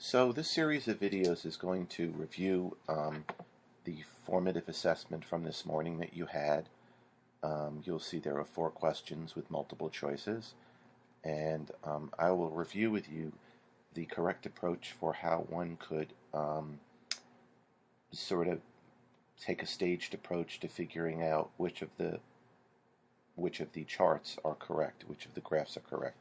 So this series of videos is going to review the formative assessment from this morning that you had. You'll see there are 4 questions with multiple choices, and I will review with you the correct approach for how one could sort of take a staged approach to figuring out which of the charts are correct, which of the graphs are correct.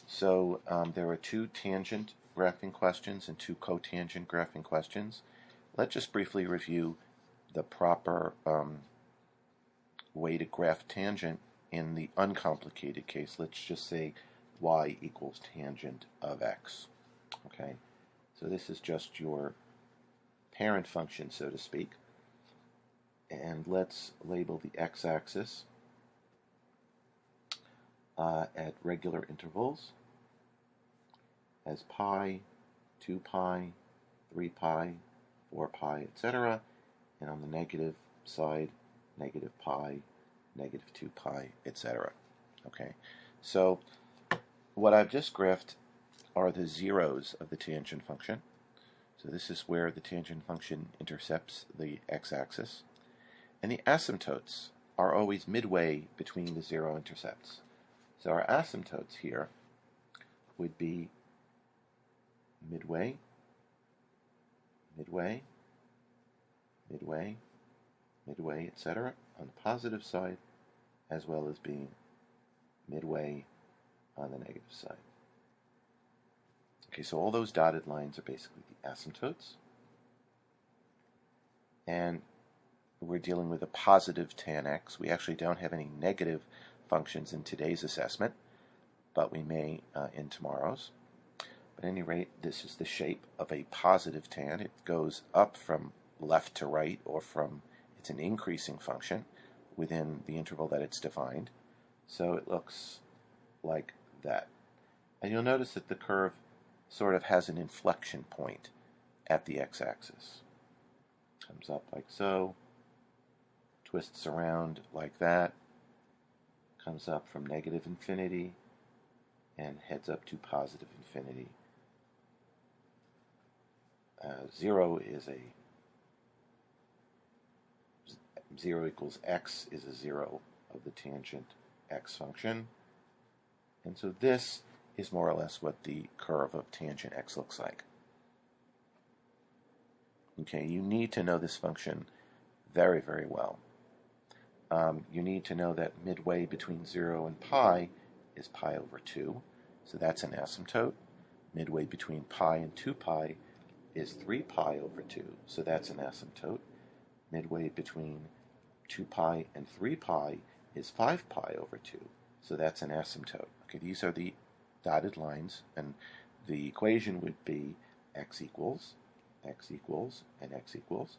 So there are 2 tangent graphing questions and 2 cotangent graphing questions. Let's just briefly review the proper way to graph tangent in the uncomplicated case. Let's just say y equals tangent of x. Okay, so this is just your parent function, so to speak. And let's label the x-axis at regular intervals as pi, 2 pi, 3 pi, 4 pi, etc. And on the negative side, negative pi, negative 2 pi, etc. Okay, so what I've just graphed are the zeros of the tangent function. So this is where the tangent function intercepts the x-axis. And the asymptotes are always midway between the zero intercepts. So our asymptotes here would be midway, midway, midway, midway, etc. on the positive side, as well as being midway on the negative side. Okay, so all those dotted lines are basically the asymptotes. And we're dealing with a positive tan x. We actually don't have any negative functions in today's assessment, but we may in tomorrow's. But at any rate, this is the shape of a positive tan. It goes up from left to right, or it's an increasing function within the interval that it's defined. So it looks like that. And you'll notice that the curve sort of has an inflection point at the x-axis. Comes up like so, twists around like that, comes up from negative infinity, and heads up to positive infinity. 0 equals x is a 0 of the tangent x function. And so this is more or less what the curve of tangent x looks like. Okay, you need to know this function very, very well. You need to know that midway between 0 and pi is pi over 2, so that's an asymptote. Midway between pi and 2 pi is 3 pi over 2, so that's an asymptote. Midway between 2 pi and 3 pi is 5 pi over 2, so that's an asymptote. Okay, these are the dotted lines, and the equation would be x equals, and x equals.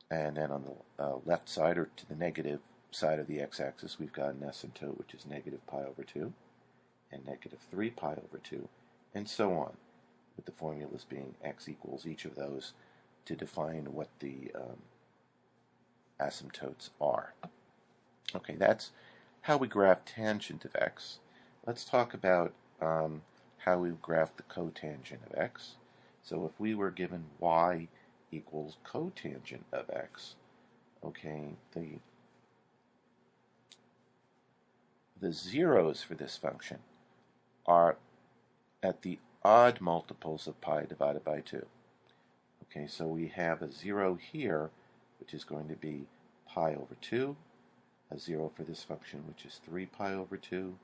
And then on the left side, or to the negative side of the x-axis, we've got an asymptote, which is negative pi over 2, and negative 3 pi over 2, and so on, with the formulas being x equals each of those to define what the asymptotes are. Okay, that's how we graph tangent of x. Let's talk about how we graph the cotangent of x. So if we were given y equals cotangent of x, okay, the zeros for this function are at the odd multiples of pi divided by 2. Okay, so we have a 0 here, which is going to be pi over 2, a 0 for this function, which is 3 pi over 2,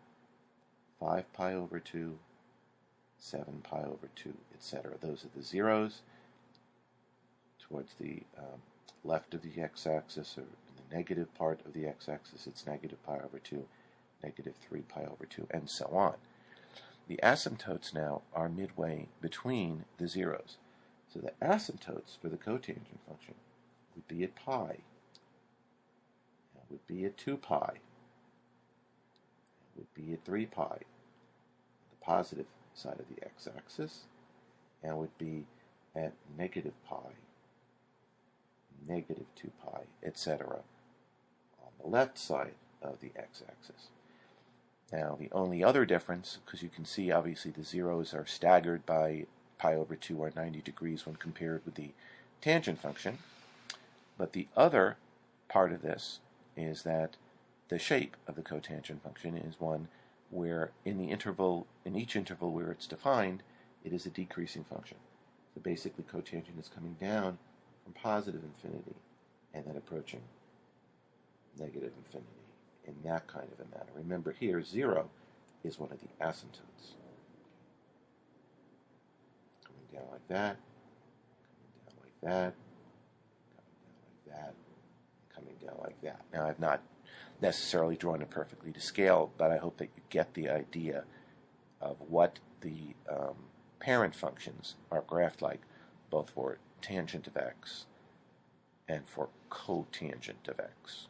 5 pi over 2, 7 pi over 2, etc. Those are the zeros. Towards the left of the x-axis, or in the negative part of the x-axis, it's negative pi over 2, negative 3 pi over 2, and so on. The asymptotes now are midway between the zeros. So the asymptotes for the cotangent function would be at pi, would be at 2 pi, would be at 3 pi, the positive side of the x-axis, and would be at negative pi, negative 2 pi, etc. on the left side of the x-axis. Now, the only other difference, because you can see obviously the zeros are staggered by pi over 2 are 90 degrees when compared with the tangent function. But the other part of this is that the shape of the cotangent function is one where in each interval where it's defined, it is a decreasing function. So basically cotangent is coming down from positive infinity and then approaching negative infinity in that kind of a manner. Remember here, 0 is one of the asymptotes. Coming down like that, coming down like that, coming down like that, coming down like that. Now, I've not necessarily drawn it perfectly to scale, but I hope that you get the idea of what the parent functions are graphed like, both for tangent of x and for cotangent of x.